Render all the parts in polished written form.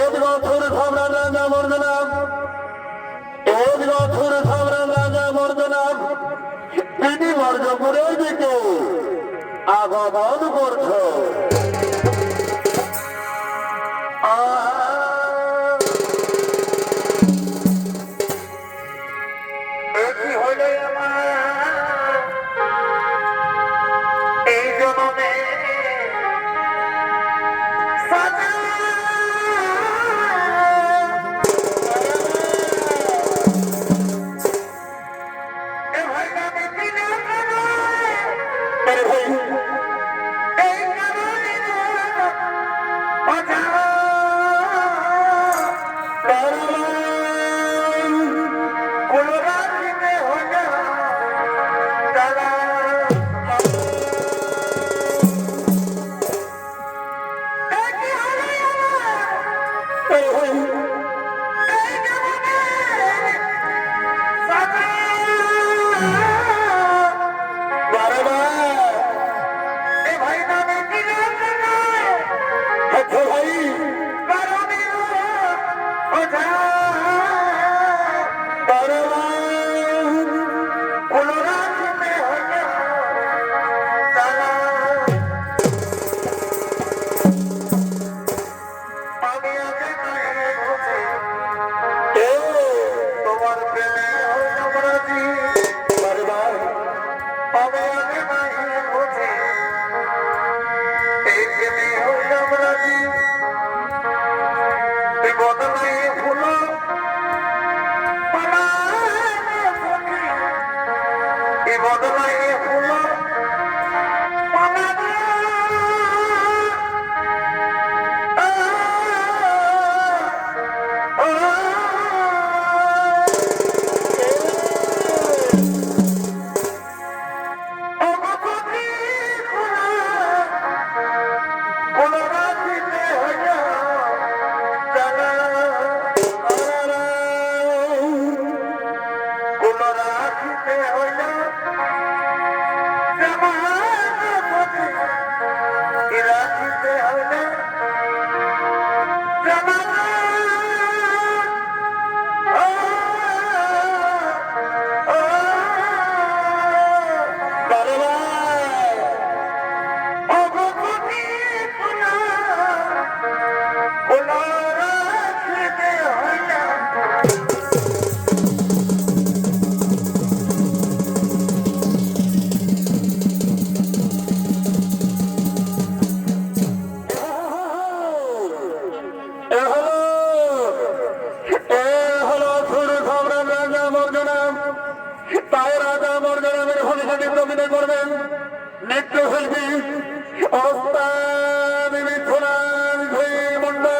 এক বছর সম্রাট রাজা মর্দনাম, এক বছর সম্রাট রাজা মর্দনাম তিনি মর্জপুরের দিকে আগমন করছ। তাই রাজা মর্দনামের ভবিষ্যৎ অভিনয় করবেন নৃত্যশিল্পী ওস্তাদ মিথুনান মন্ডল।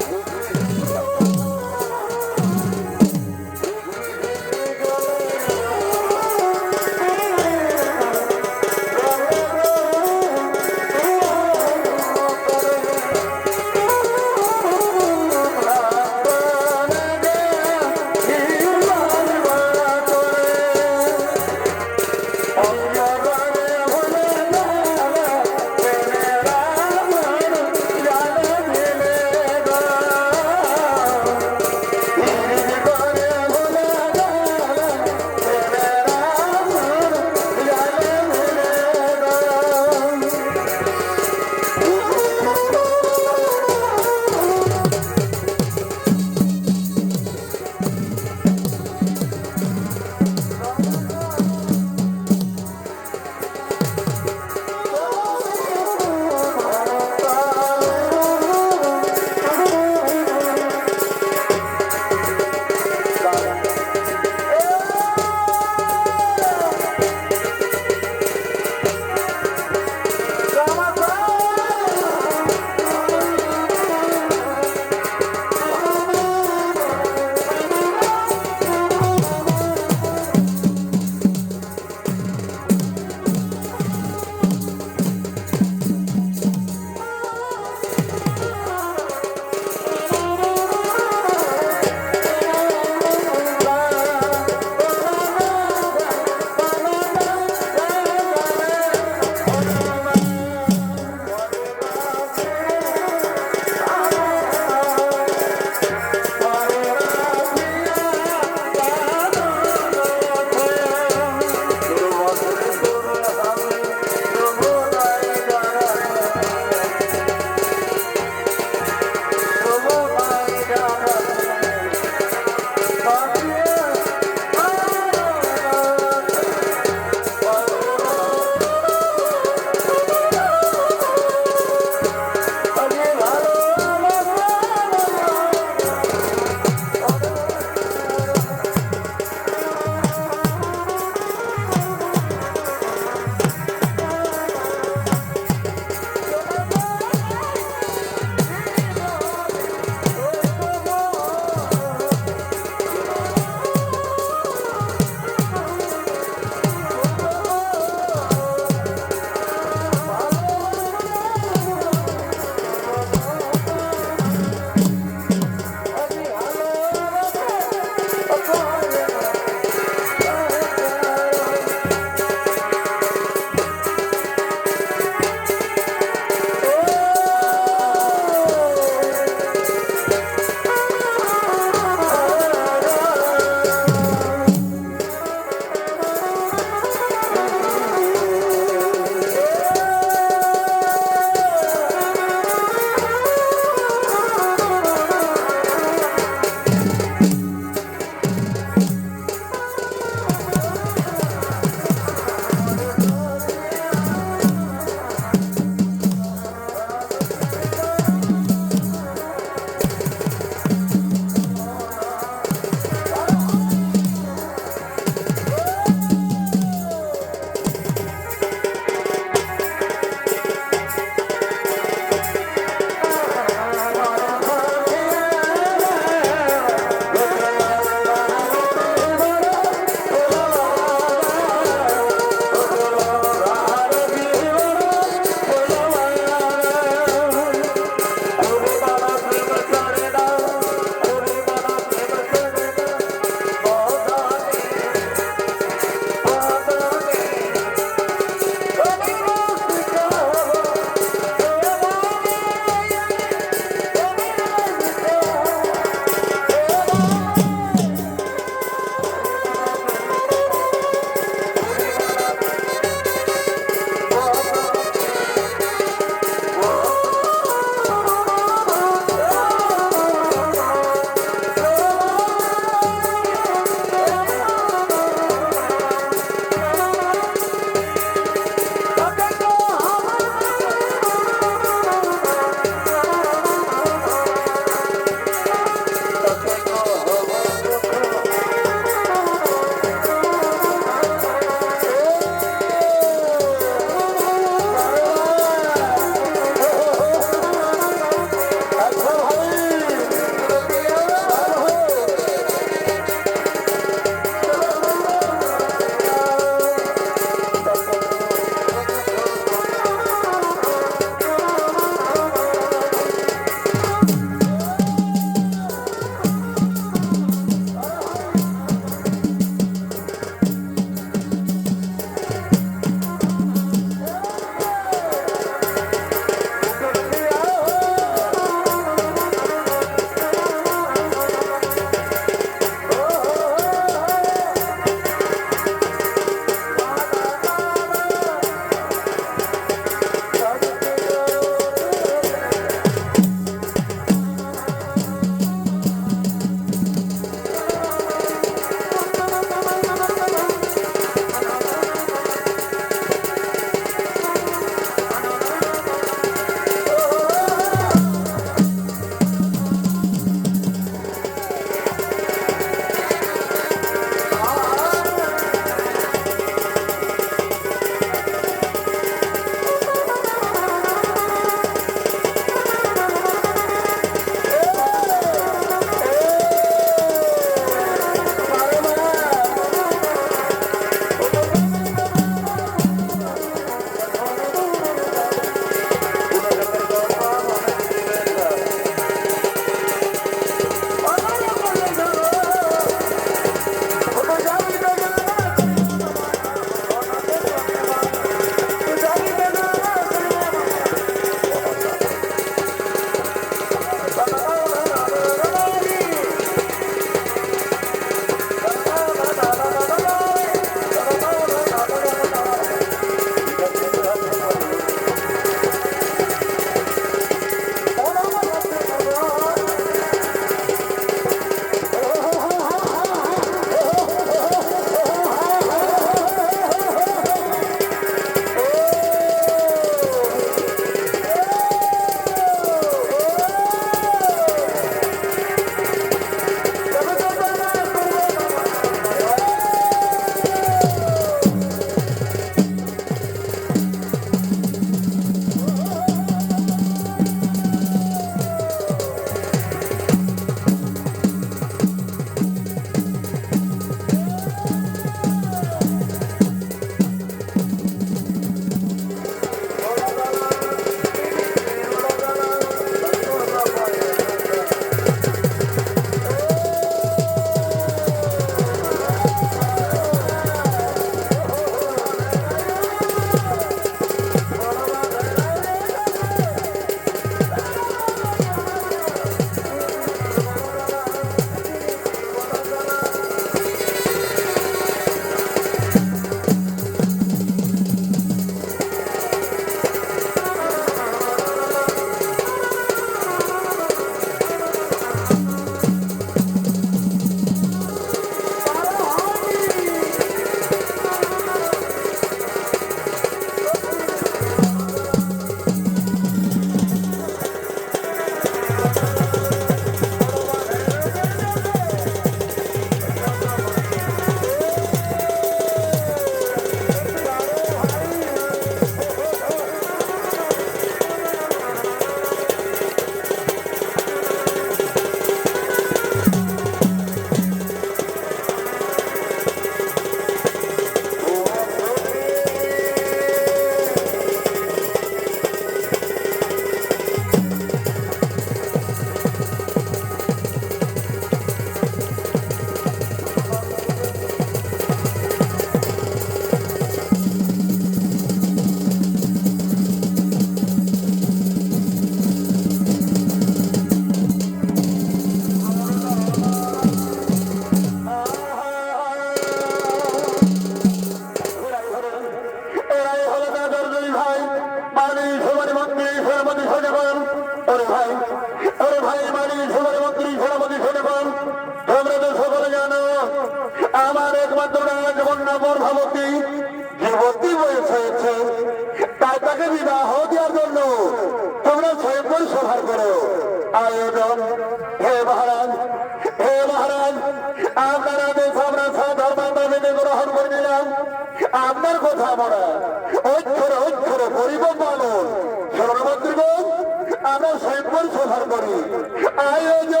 আয়োজন।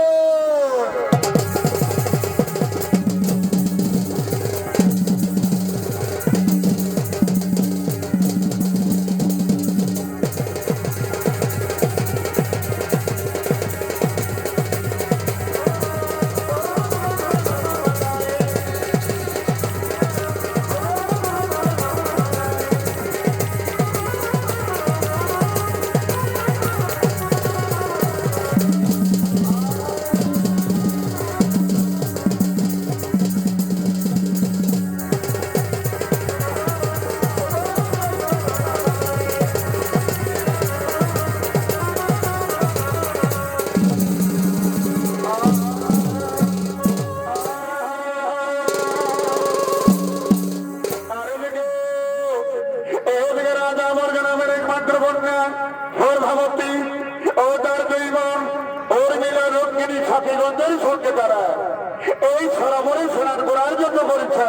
এই সরাবরে সোনার গোড়ার জন্য বলছে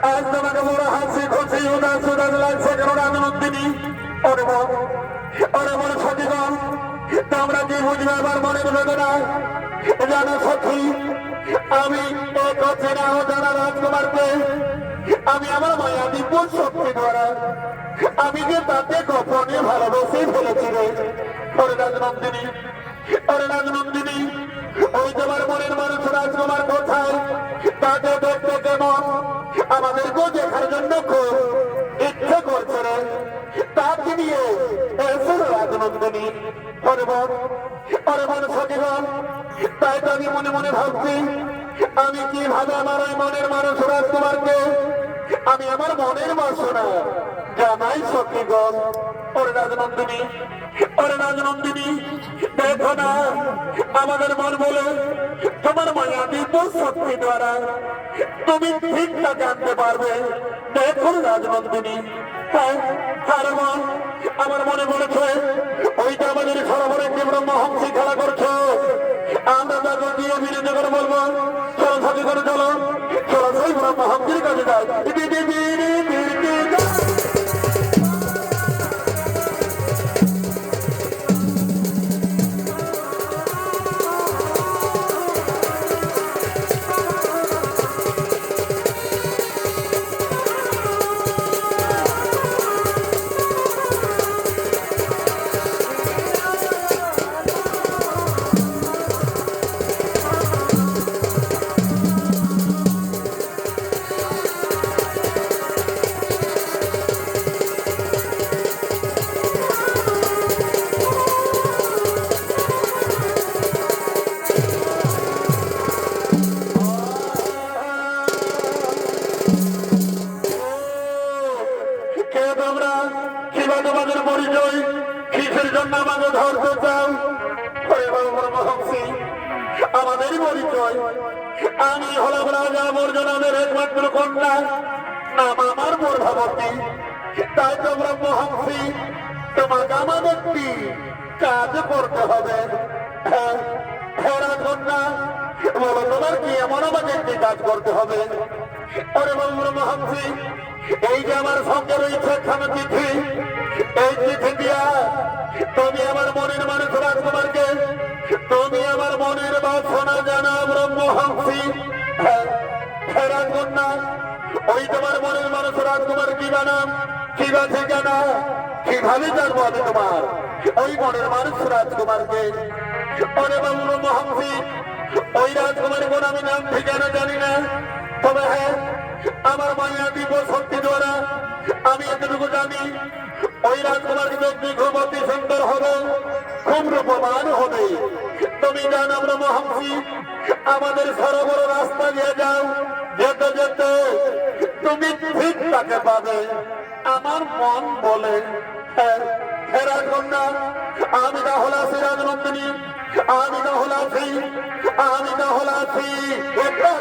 আজ তোমাকে বড় হাসি খুশি উদাস উদাস লাগছে কেন রাজনন্দিনী? ওরে বড় সখীগণ, তোমরা কি বুঝবে আমার মনের বেদনা? জানো সখী, আমি এক অচেনা অজানা রাজকুমারকে আমি আমার মায়া দিব্য শক্তি দ্বারা আমি যে তাকে গোপনে ভালোবেসে ফেলেছি রে। ওরে রাজনন্দিনী, ওরে রাজনন্দিনী, ওই তোমার মনের মানুষ রাজকুমার কোথায়? তাকে দেখতে কেমন? আমাদেরকেও দেখার জন্য খুব ইচ্ছে করছে রে। তাকে নিয়ে এসো রাজনন্দিনী। ওরে বন সখীগণ, তাই তো আমি মনে মনে ভাবছি আমি কিভাবে আমার ওই মনের মানুষ রাজকুমারকে আমি আমার মনের বাসনা জানাই সখীগণ। ওরে রাজনন্দিনী, ওরে রাজনন্দিনী, দেখো না আমাদের মন বলে তোমার মায়া দিব্য শক্তি দ্বারা তুমি ঠিক তাকে আনতে পারবে। দেখো রাজনন্দিনী, হ্যাঁ মন আমার মনে বলেছে ওইটা আমাদের সরোবরে কি ব্রহ্মহংসী খেলা করছো। আমরা তাকে গিয়ে বিরোধী করে বলবো চলো সাথী করে চলো চলো সেই ব্রহ্মহংসীর কাছে যাই। তোমাদের পরিচয় কিসের জন্য আমাকে ধরতে চাও? আমাদের পরিচয় আমি হলাম রাজা মর্যাদাদের একমাত্র কন্যা, নাম আমার মূর্ধাবতী। তাই তো ব্রহ্মহংসী তোমাকে আমাদের কি কাজ করতে হবে? হ্যাঁ রাজকন্যা, বলো তোমার কি এমন আমাকে একটি কাজ করতে হবে? ওরে ব্রহ্মহংসী, এই যে আমার সঙ্গে রয়েছে একখানা চিঠি, এই চিঠি দিয়া তুমি আমার মনের মানুষ রাজকুমারকে তুমি আমার মনের বাসনা জানা ব্রহ্মহংসী। হ্যাঁ রাজকন্যা, ওই তোমার মনের মানুষ রাজকুমার কি বানাম কি বা ঠিকানা কিভাবে জানবো আমি তোমার ওই মনের মানুষ রাজকুমারকে? ওরে ব্রহ্মহংসী, ওই রাজকুমার কোন আমি নাম ঠিকানা জানি না, তবে হ্যাঁ আমার মায়া দিব শক্তি দ্বারা আমি এতটুকু জানি ওই রাজকুমার যদি খুব অতি সুন্দর হবে, খুব রূপবান হবে। তুমি জানো ব্রহ্মহংসী, আমাদের সরোবর রাস্তা দিয়ে যাও, যেতে যেতে তুমি ঠিক তাকে পাবে আমার মন বলে। হ্যাঁ রাজকন্যা, আমি না হলাছি রাজনন্দিনী, আমি না হলাছি, আমি না হলাছি একটা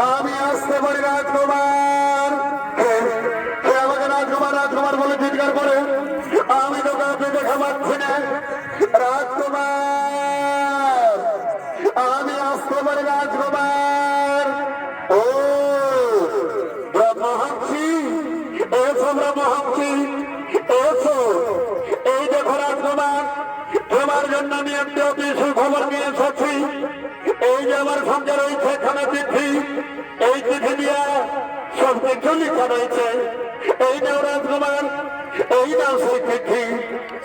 আমি আসতে পারি রাজকুমার। কে আমাকে রাজকুমার রাজকুমার বলে চিৎকার করে? আমি তো কাউকে দেখা পাচ্ছি না। রাজকুমার, আমি আসতে পারি রাজকুমার। ও ব্রহ্মহংসী, এসো ব্রহ্মহংসী, এসো। এই দেখো রাজকুমার, তোমার জন্য আমি একটি অতি সুখবর নিয়ে এসেছি। এই যে আমার সঙ্গে রয়েছে এখানে চিঠি, এই চিঠি দিয়ে সব কিছু লিখা রয়েছে। এই নাও রাজকুমার, এই নাও সেই চিঠি।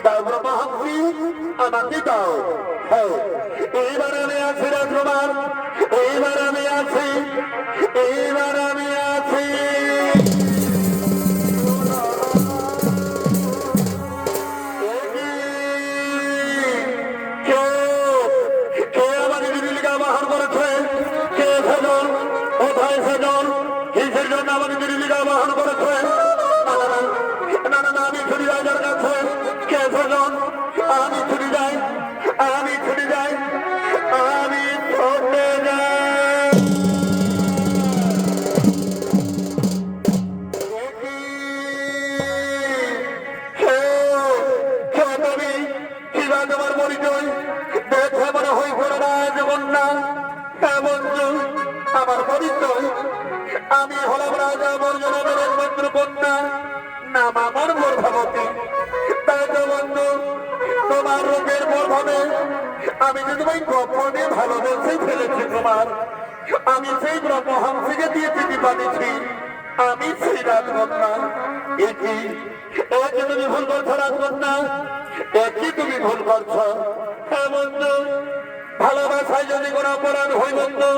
দাও ব্রহ্মহংসী, আমাকে দাও। হ্যাঁ, এইবার আমি আছি রাজকুমার, এইবার আমি আছি, এইবার আমি আছি। আমি ছুটি যাই, আমি ছুটি যাই, আমি ছুটে যাই। তোমার পরিচয় দেখে মনে হই করে না যেমন না এমন আমার পরিচয়। আমি হলাম রাজা বর্জনের একমাত্র কন্যা, নাম আমার গর্ভবতী। তাই তো বন্ধু, তোমার রোগের প্রভাবে আমি যে তোমায় গোপনে ভালোবেসে ফেলেছি। তোমার আমি সেই ব্রহ্মহংসীকে দিয়ে চিঠি পাঠিয়েছি, আমি সেই রাজকন্যা। একই একই তুমি ভুল করছো রাজকন্যা, একই তুমি ভুল করছো। হ্যাঁ বন্ধু, ভালোবাসায় যদি কোনো অপরাধ হয় বন্ধু,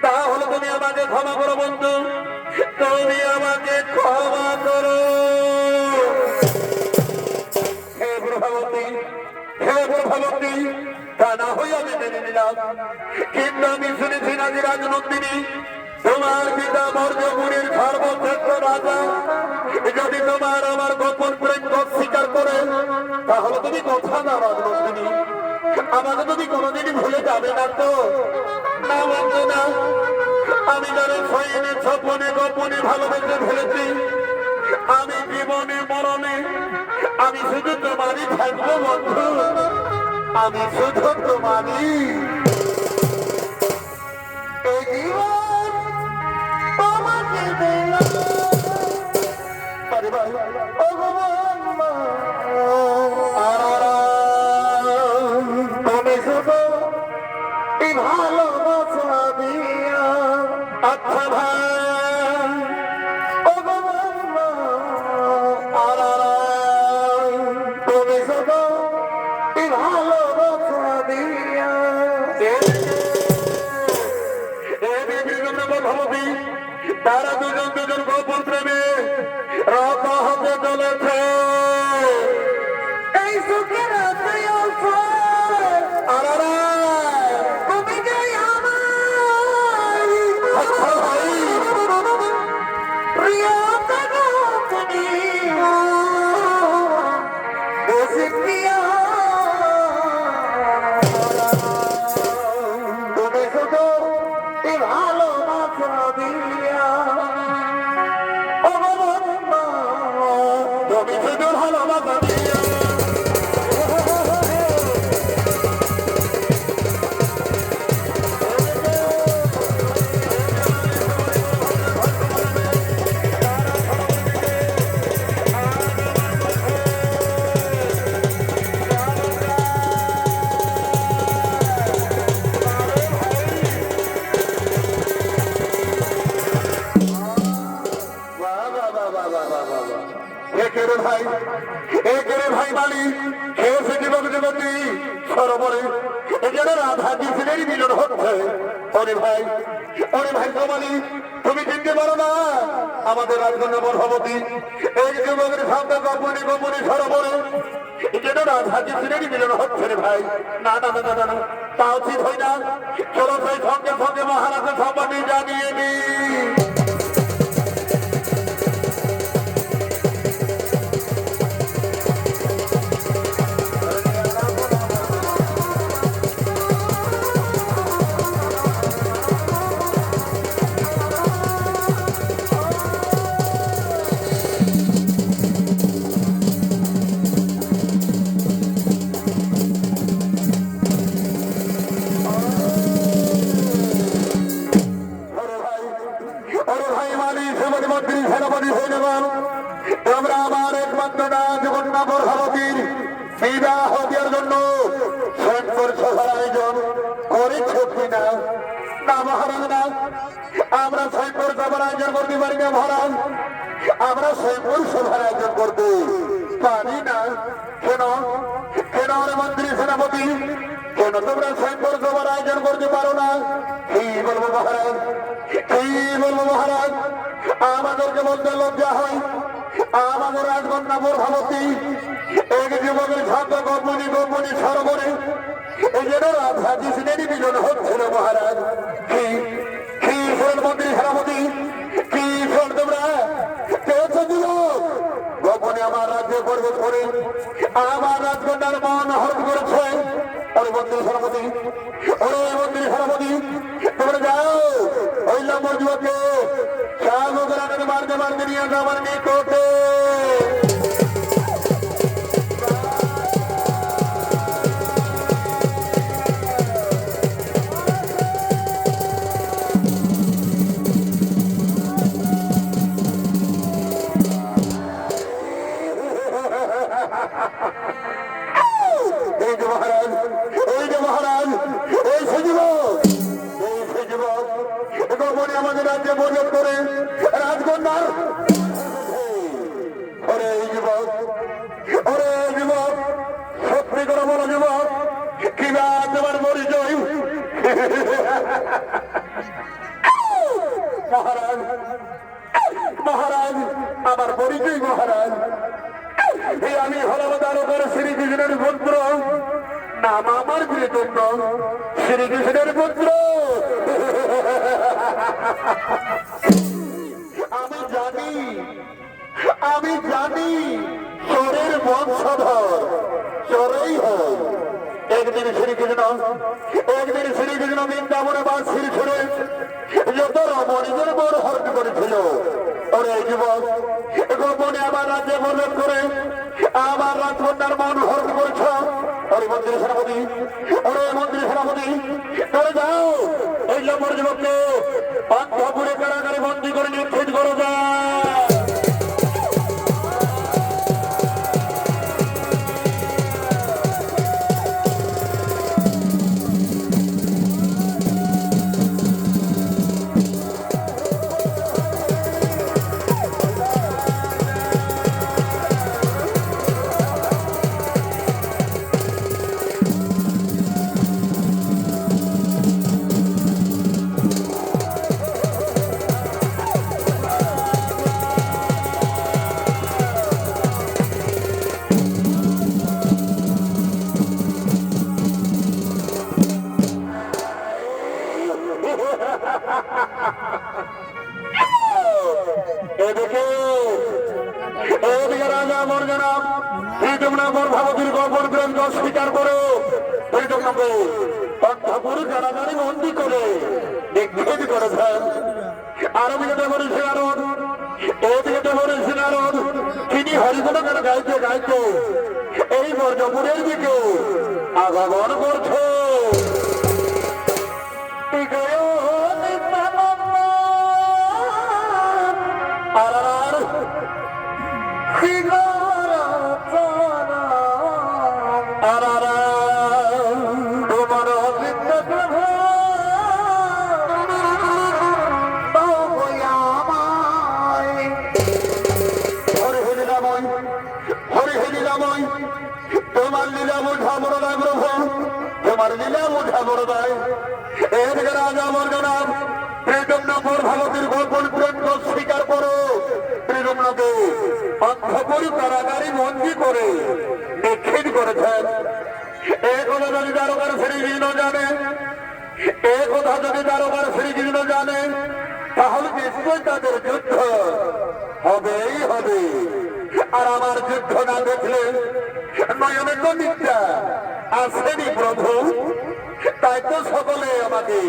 তাহলে তুমি আমাকে ক্ষমা করো বন্ধু, তুমি আমাকে ক্ষমা করো। হে প্রভাবতী, হে প্রভাবতী, তা না হই আমি মেনে নিলাম। কিন্তু আমি শুনেছি নাকি রাজনন্দিনী তোমার পিতা মর্যপুরীর সর্বশ্রেষ্ঠ রাজা যদি তোমার আমার গোপন প্রেম স্বীকার করে, তাহলে তুমি কথা না রাজনন্দিনী, আমাকে তুমি কোনোদিনই ভুলে যাবে না তো? না বন্ধু না, আমি যারা শয়নে স্বপনে গোপনে ভালোবেসে ফেলেছি, আমি জীবনে মরণে আমি শুধু তোমারই থাকবো বন্ধু, আমি শুধু তোমারই। এই জীবন তোমাকে দিলাম। আরে ভাই, ও ভগবান মা, তুমি শুধু এই ভালোবাসা দিয়া। আচ্ছা ভাই, ও ভগবান মা, তুমি শুধু এই ভালোবাসা দিয়া। তারা দুজন দুজন গোপন প্রেমে রত হতে চলেছে। এই সুখের তুমি যে আমার প্রিয় তুমি বেশি প্রিয়। তুমি শুধু এই ভালোবাসা দিয়া। তুমি শুধু ভালোবাসা দিয়া। ভাই, একেরে ভাই বালি খেয়েছে যুবক যুবতী সরোবরে, এখানে রাধা কৃষ্ণের মিলন হচ্ছে। ওরে ভাই, ওরে ভাই কমালি, তুমি চিনতে পারো না আমাদের রাজকন্যা গর্ভবতী। এই যুবকের সামনে গোপনে গোপনে সরোবরে এখানে রাধা কৃষ্ণের মিলন হচ্ছে রে ভাই। না না না না না, তা উচিত হয় না। চলো সেই সঙ্গে সঙ্গে মহারাজের সম্মানে জানিয়ে দিই। সেনাপতি মন্ত্রী সেনাপতি হইলেন তোমরা আমার একমাত্র না জগন্নাথ প্রভাবতীর বিবাহ দেওয়ার জন্য স্বয়ংকর সভার আয়োজন করেছ কিনা? না মহারাজ না, আমরা স্বয়ংকর সভার আয়োজন করতে পারি না মহারাজ, আমরা স্বয়ংকর সভার আয়োজন করতে পারি না। কেন কেন মন্ত্রী সেনাপতি, কেন তোমরা স্বয়ংকর সভার আয়োজন করতে পারো না? কি বলবো মহারাজ, কি বলবো মহারাজ, আমাদেরকে বলতে লজ্জা হয়। আমাদের রাজকন্যা প্রভাবতী এক যুবকের ছাত্র গোপনী গোপনী সরোবরে এই যেন রাধা কৃষ্ণেরই মিলন হচ্ছিল মহারাজ। কি কি শোন মন্ত্রী সেনাপতি, কি শোন তোমরা পেয়েছ যুবক? গোপনে আমার রাজ্যে পর্বত করে আমার রাজকন্যার মন হরণ করেছে। ওরে মন্ত্রী সেনাপতি, ওরে মন্ত্রী সেনাপতি, তোমরা যাও ওই লম্বর যুবককে মারতে মারতে নিয়ে যাবার নিকটে। আমাদের রাজ্যে বজট করে রাজকন্যার ওরে যুবক, ওরে যুবক, সত্যি করে বলো যুবক, কিবা তোমার পরিচয়? মহারাজ মহারাজ আমার পরিচয় মহারাজ, এই আমি হলাম দ্বারকার শ্রীকৃষ্ণের পুত্র, নাম আমার প্রিয়তম শ্রীকৃষ্ণের পুত্র। আমি জানি, আমি জানি চোরের বংশধর চোরেই হয়। একদিন শ্রীকৃষ্ণ বৃন্দাবনে বাঁশির সুরে যত রমণীদের বড় হরণ করেছিল। ওরে যুবক, গোপনে আমার রাজ্যে বরণ করে আমার রাজকন্যার মন হরণ করেছ। ওরে মন্ত্রী সেনাপতি, ওরে মন্ত্রী সেনাপতি, তোরে যাও ওই লম্বর যুবককে অন্তঃপুরে কারাগারে বন্দী করে নিক্ষেপ করো যায়। ভাবতির গোপন গ্রন্থ স্বীকার করো, কারাগারে বন্দী করে নিক্ষেপ করেছেন। আরো দিকে বলেছে নারদ, এদিকে বলেছে নারদ, তিনি হরিগুণ গান গাইতে গাইতে এই বর্জপুরের দিকে আগমন করছে। তোমার লীলা মুঠা বড় নয় প্রভু, তোমার লীলা মুঠা বড় নয়। এদিকে রাজা মর্গনাথ প্রেতম্নপুর ভারতের গোপন গ্রন্থ স্বীকার করো। প্রেতম্নকে অন্ধপুরী কারাগারে বন্দী করে নিক্ষেপ করেছেন। এ কথা যদি দ্বারকার শ্রীকৃষ্ণ জানে, এ কথা যদি দ্বারকার শ্রীকৃষ্ণ জানে, তাহলে নিশ্চয় তাদের যুদ্ধ হবেই হবে। আর আমার যুদ্ধ না দেখলে নয়নে তো নিত্যা আসেনি প্রভু, তাই তো সকলে আমাকে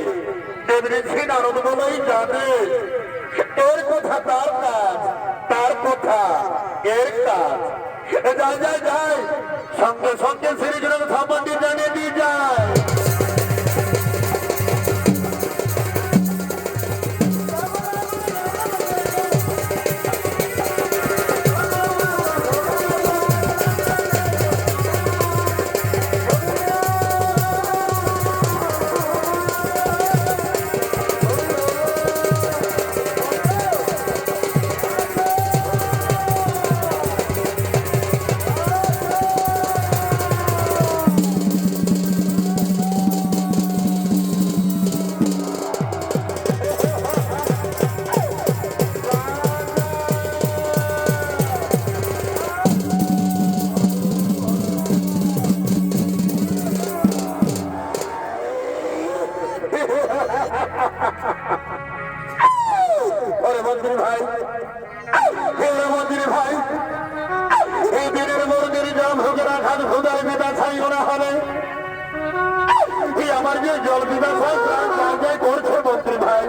দেবঋষি নারদ বলেই জানে। এর কথা তার কাজ, তার কথা এর কাজ। যায় যায় যায়, সঙ্গে সঙ্গে শ্রীকৃষ্ণ সম্বন্ধে জানিয়ে দিয়ে যায়। ওরে মন্ত্রী ভাই, মন্ত্রী ভাই, এই দিনের মন্দির জাম হোকের আঘাত খোদায় পিতা ছাই করা হবে। আমার যে জল বিবাসায় করছে মন্ত্রী ভাই,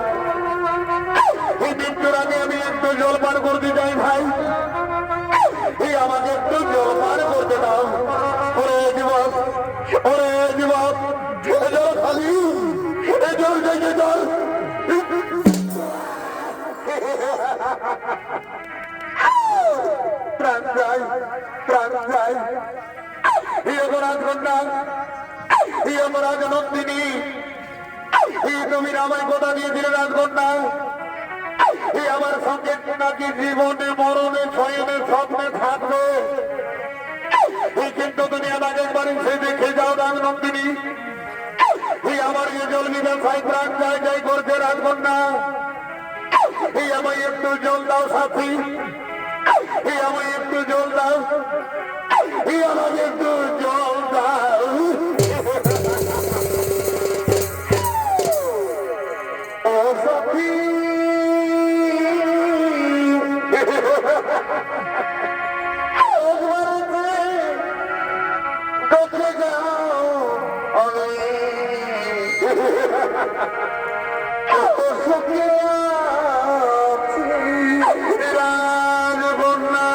এই মৃত্যুর আগে আমি একটু জল পান করতে চাই ভাই। আমাকে একটু জল পান করতে দাও। ওরে যুবক, ওরে যুবক, জল খালি, এই জল দেখে জল। প্রাণ যায়, প্রাণ যায়। যমরাজ কন্যা, যমরাজ নন্দিনী, তুমি আমায় কথা দিয়েছিলে রাজকন্যা, আমার সঙ্গে নাকি জীবনে মরণে শয়নে স্বপ্নে থাকবে। কিন্তু তুমি আমাকে একবার সে দেখে যাও রাজনন্দিনী। আমার যে জল বিবাসায় প্রাণ যায় যাই করছে রাজকন্যা, আমায় একটু জল দাও সাথী, আমায় একটু জল দাও, আমাকে একটু জল দাও। ও সাথী, দেখে যাও রাজকন্যা।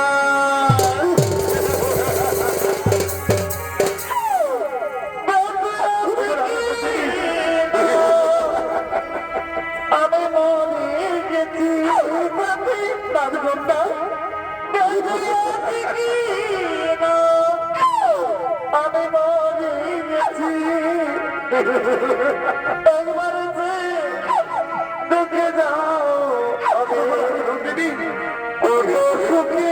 আমি মরে গেছি রাজকন্যা, আমি মরে গেছি। একবার দেখে যাও সুখে।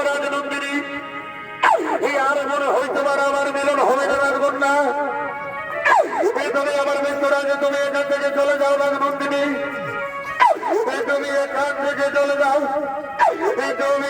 রাজনন্দিনী, আর মনে হইতে পারে আমার মিলন হবে না রাজকন্যা। তুমি আমার মৃত্যুর আগে তুমি এখান থেকে চলে যাও রাজনন্দিনী, তুমি এখান থেকে চলে যাও। তুমি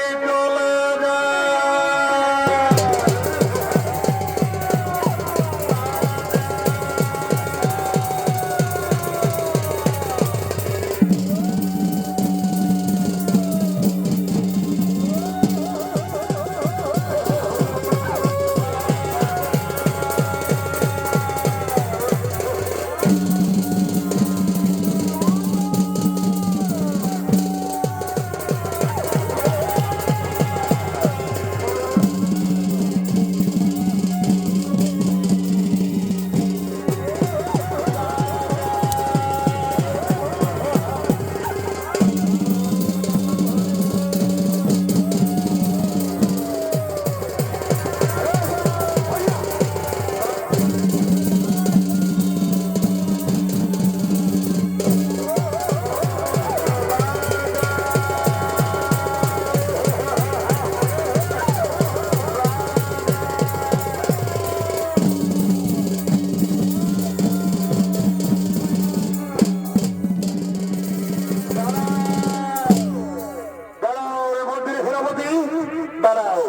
দাঁড়াও,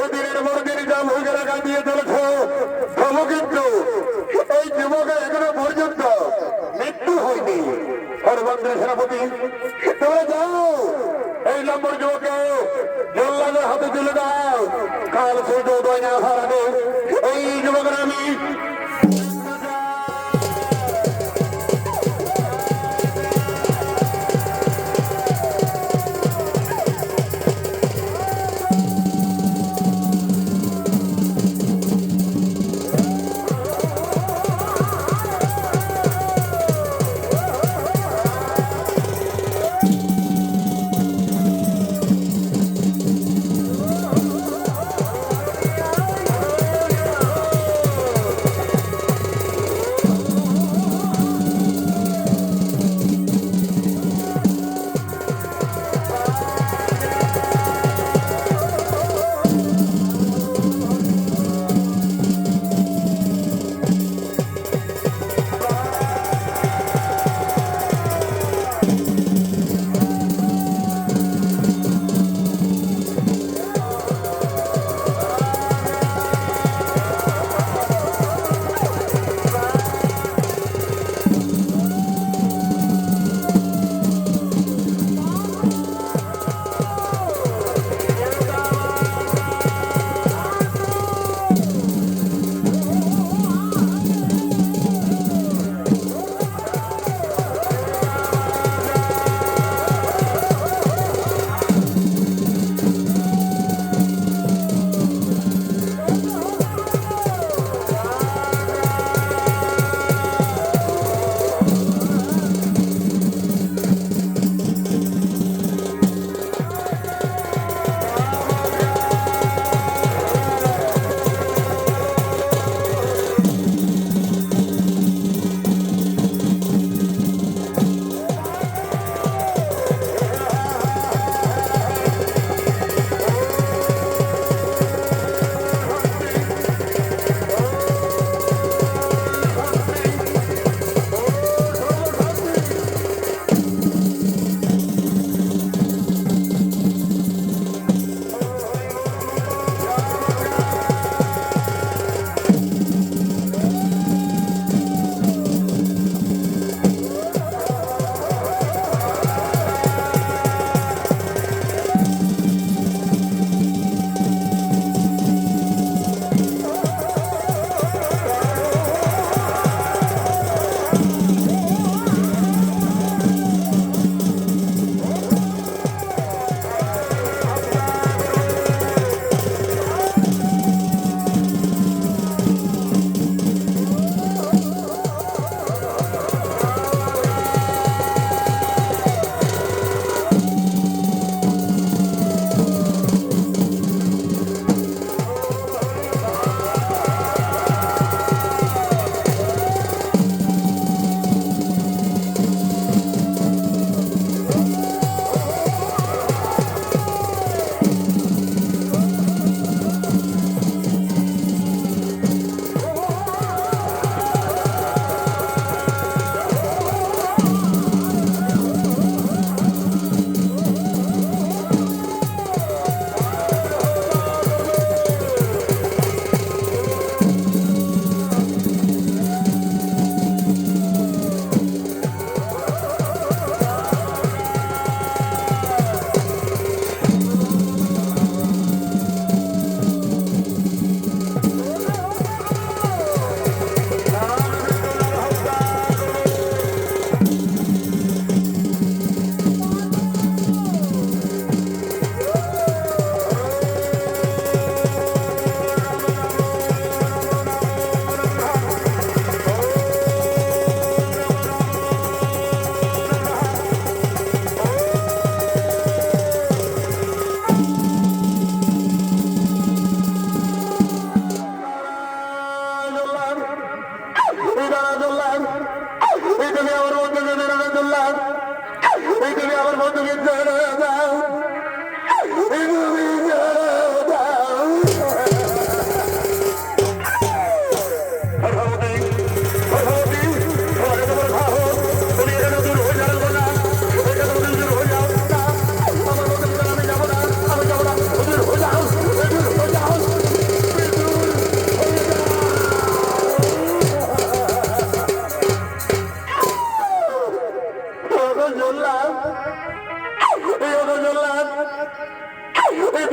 এদিনের মধ্যে যা ভোগের আগা দিয়ে চলেছে তবু কিন্তু এই যুবকের এখনো পর্যন্ত মৃত্যু হয়নি। সর্বাঙ্গের সেনাপতি তোমরা যাও, এই নম্বর যুবকে জল্লাদের হাতে তুলে দাও। কাল সূর্য উদয় না হওয়ার আগে এই যুবকের আমি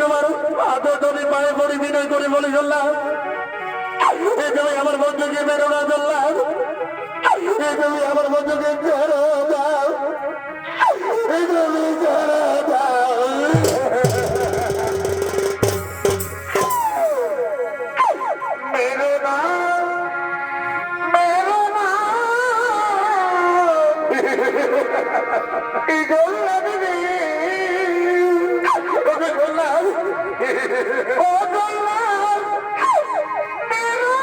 তোমার আদর তুমি পায়ে পড়ি বিনয় করে বলি চললাম তুমি আমার বন্ধুকে মেরো না চললাম তুমি আমার বন্ধুকে ছেড়ে দাও তুমি ছেড়ে দাও মেরো না মেরো না কি করলাম ওকে করলাম ও করলাম মেরো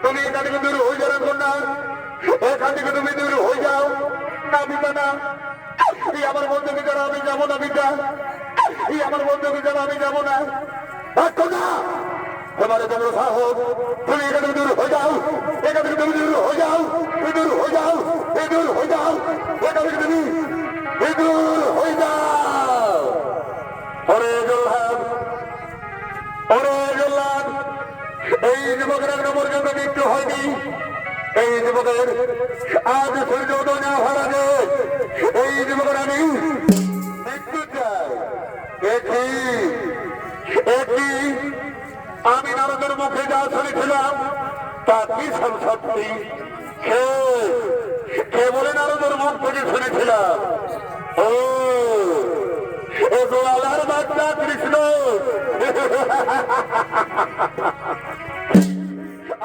তুমি এখান থেকে দূর হয়ে যাও না, এখান থেকে তুমি দূর হয়ে যাও না পিতা না। এই আমার বন্ধুকে যারা আমি যাবো না পিতা, এই আমার বন্ধুকে যারা আমি যাবো না। তোমার যেমন সাহস, তুমি এখান থেকে দূর হয়ে যাও, এখান থেকে তুমি দূর হয়ে যাও, দূর হয়ে যাও, দূর হয়ে যাও, এখান থেকে তুমি দূর হয়ে যাও। ওরে জল্লাদ, ওরে জল্লাদ, এই যুবকের একটা পর্যন্ত মৃত্যু হয়নি। এই যুবকের আজ সূর্যোদয় না হওয়ার আগে এই যুবকের আমি মৃত্যু চাই। একই আমি নারদের মুখে যা শুনেছিলাম তা কি সব সত্যি? কে বলে নারদের মুখ থেকে শুনেছিলাম? ও দোয়ালার বাচ্চা কৃষ্ণ।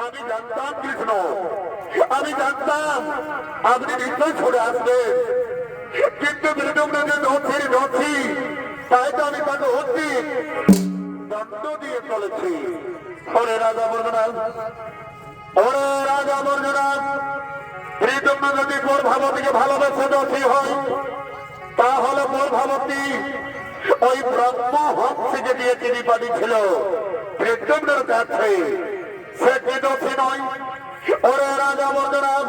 আমি জানতাম কৃষ্ণ, আমি জানতাম আপনি নিশ্চয় ছড়ে আসবেন, কিন্তু মৃদুম্ন যে নথি তাই তো আমি তাকে হচ্ছি দণ্ড দিয়ে চলেছি। ওরে রাজা বর্জনাথ, ওরে রাজা বর্জনাথ, মৃদুম্ন যদি প্রভাবতীকে ভালোবেসে নথি হয়, তাহলে প্রভাবতী ওই ব্রহ্মহংসীকে দিয়ে চিনি পাঠিয়েছিল মৃদুম্নের কাছে। সে কি নথি নয়? ওরে রাজা বর্জনাথ,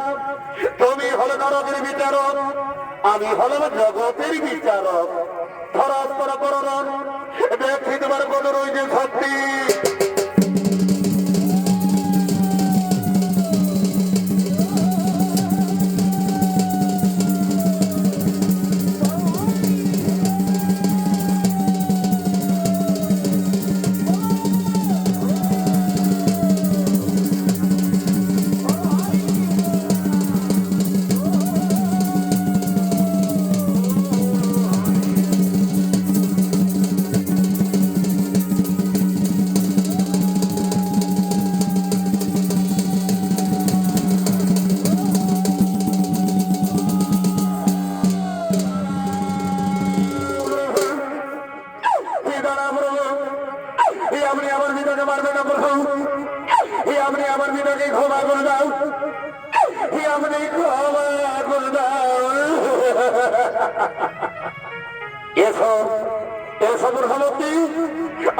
তুমি হলে নরকের বিচারক, আমি হলাম জগতের বিচারক। ধরাস্পর করণ দেখি তোমার কোন রয়েছে সত্যি।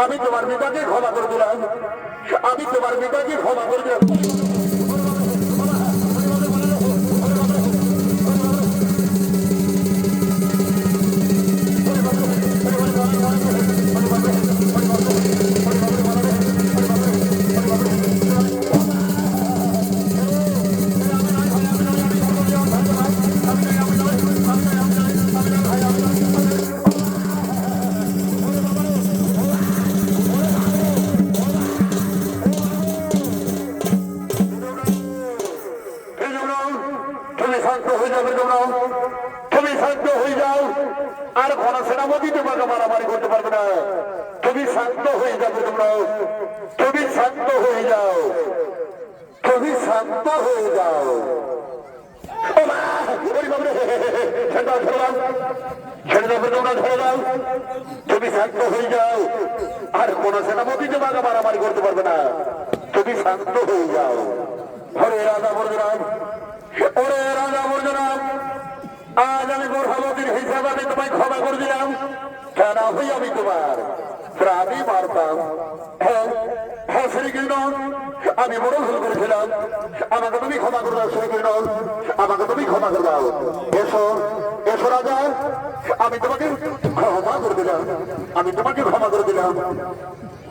আমি তোমার পিতাকে ক্ষমা করে দিলাম, আমি তোমার পিতাকে ক্ষমা করে দিলাম। তুমি শান্ত হয়ে যাও, আর ঘন সেনাপতি তোমাকে মারামারি করতে পারবে না। তুমি শান্ত হয়ে যাবে, তোমরা তুমি শান্ত হয়ে যাও, তুমি শান্ত হয়ে যাও। তুমি শান্ত হয়ে যাও, আর কোন সেনাপতি তোমাকে মারামারি করতে পারবে না। তুমি শান্ত হয়ে যাও। হরে রাজা বর্জনাথ, ওরে রাজা বর্জনাথ, আজ আমি গর্ভবতীর হিসাবে আমি তোমায় ক্ষমা করে দিলাম। কেন হই আমি তোমার প্রাণী মারতাম। হ্যাঁ শ্রীকৃষ্ণ, আমি বড় ভুল করেছিলাম, আমাকে তুমি ক্ষমা করে দাও। শ্রীকৃষ্ণ, আমাকে তুমি ক্ষমা করে দাও। এসো এসো রাজা, আমি তোমাকে ক্ষমা করে দিলাম, আমি তোমাকে ক্ষমা করে দিলাম,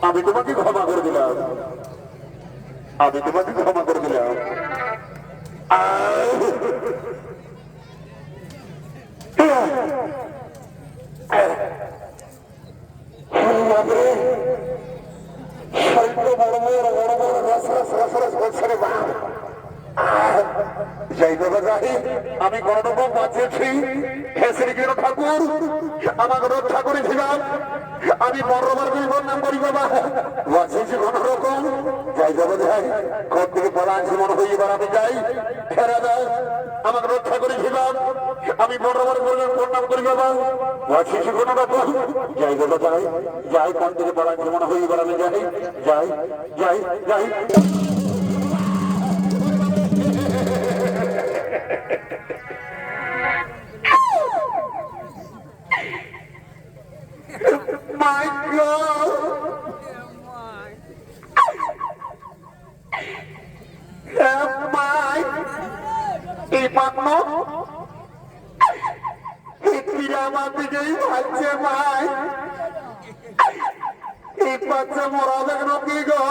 আমি তোমাকে ক্ষমা করে দিলাম, আমি তোমাকে ক্ষমা করে দিলাম। আমি কোন রকম বাঁচিয়েছি। হে শ্রীকৃষ্ণ ঠাকুর, আমাকে রক্ষা করেছিলাম, আমি বড়বার নাম করি বাবা, বাঁচিয়েছি কোন রকম। যাই যাবো যাই, ঘর থেকে পলান জীবন হয়ে এবার আমি যাই। ফেরা যায়, আমাকে রক্ষা করেছিলাম, আমি বড়বার নাম করি বাবা, বাঁচিয়েছি কোন রকম। যাই যাবো যাই, যাই ঘর থেকে পলান জীবন হয়ে এবার আমি যাই, যাই যাই যাই। My God! Help my Ipakno! আমার দিকেই ভাবছে ভাই, এই বাচ্চা মরা দেখো কি গো,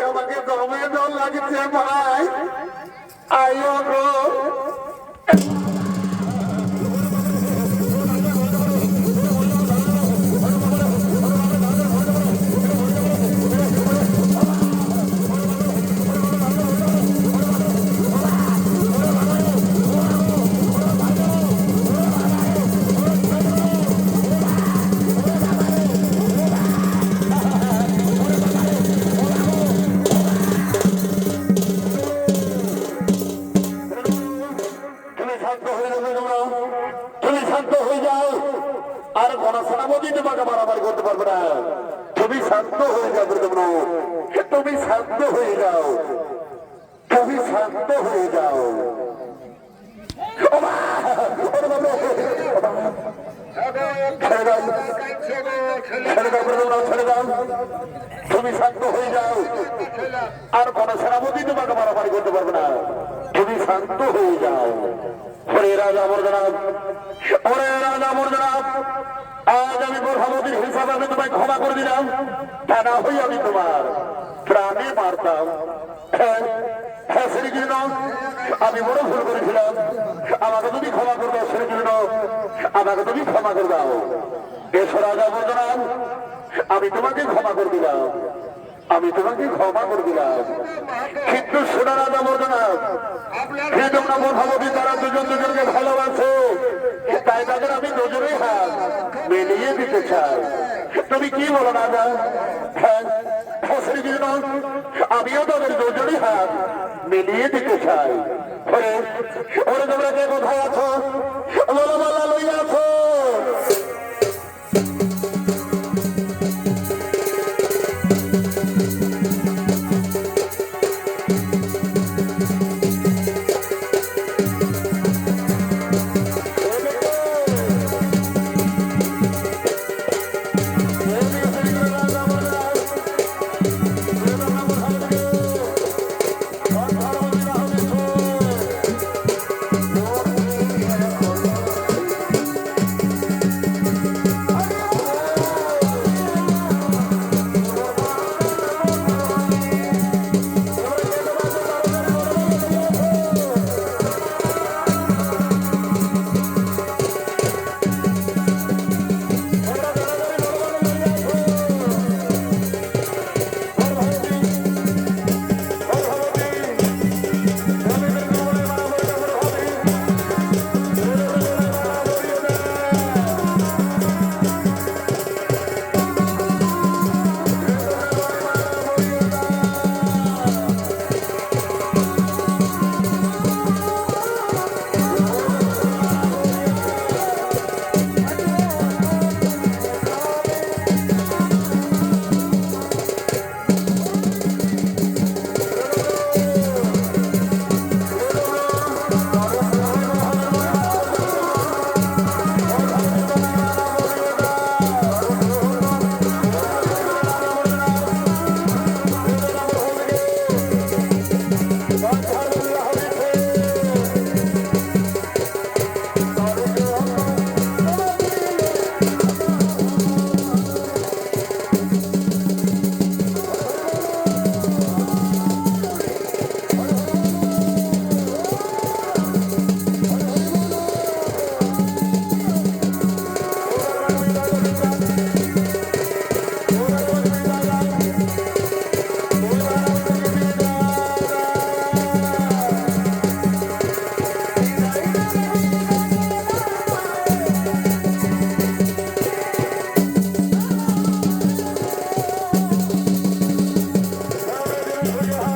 আমাকে দমে দল লাগছে ভাই, আইও গো। পারবো না। তুমি শান্ত হয়ে যাও ব্রতমন, তুমি শান্ত হয়ে যাও, তুমি শান্ত হয়ে যাও। ছেড়ে দাও, ছেড়ে দাও ব্রতমন, ছেড়ে দাও, তুমি শান্ত হয়ে যাও। আর কোন সেনাপতি তোমাকে মারামারি করতে পারবে না, তুমি শান্ত হয়ে যাও। ওরে রাজা মর্যাদা, ওরে রাজা মর্যাদা, আজ আমি প্রধানমন্ত্রীর হিসাবে আমি তোমায় ক্ষমা করে দিলাম, তা না হই আমি তোমার প্রাণে মারতাম। হ্যাঁ শ্রীকৃষ্ণ, আমি বড় ভুল করেছিলাম, আমাকে তুমি ক্ষমা করে দাও শ্রীকৃষ্ণ, আমাকে তুমি ক্ষমা করে দাও। এসো রাজা মর্যাদা, আমি তোমাকে ক্ষমা করে দিলাম, আমি তোমাকে ক্ষমা করে দিলাম। কিন্তু শোনা রাজা মর্যাদা, যে তোমরা প্রধানমন্ত্রী তারা দুজন দুজনকে ভালোবাসো, তাই তাদের আমি দুজনেই হাত মিলিয়ে দিতে চাই। তুমি কি বলো রাজা? হ্যাঁ শ্রীকৃষ্ণ, আমিও তাদের দুজনেই হাত মিলিয়ে দিতে চাই। ওরে ওরে তোমরা কে কোথায় আছো? বলো বলা লই আছো। Yeah.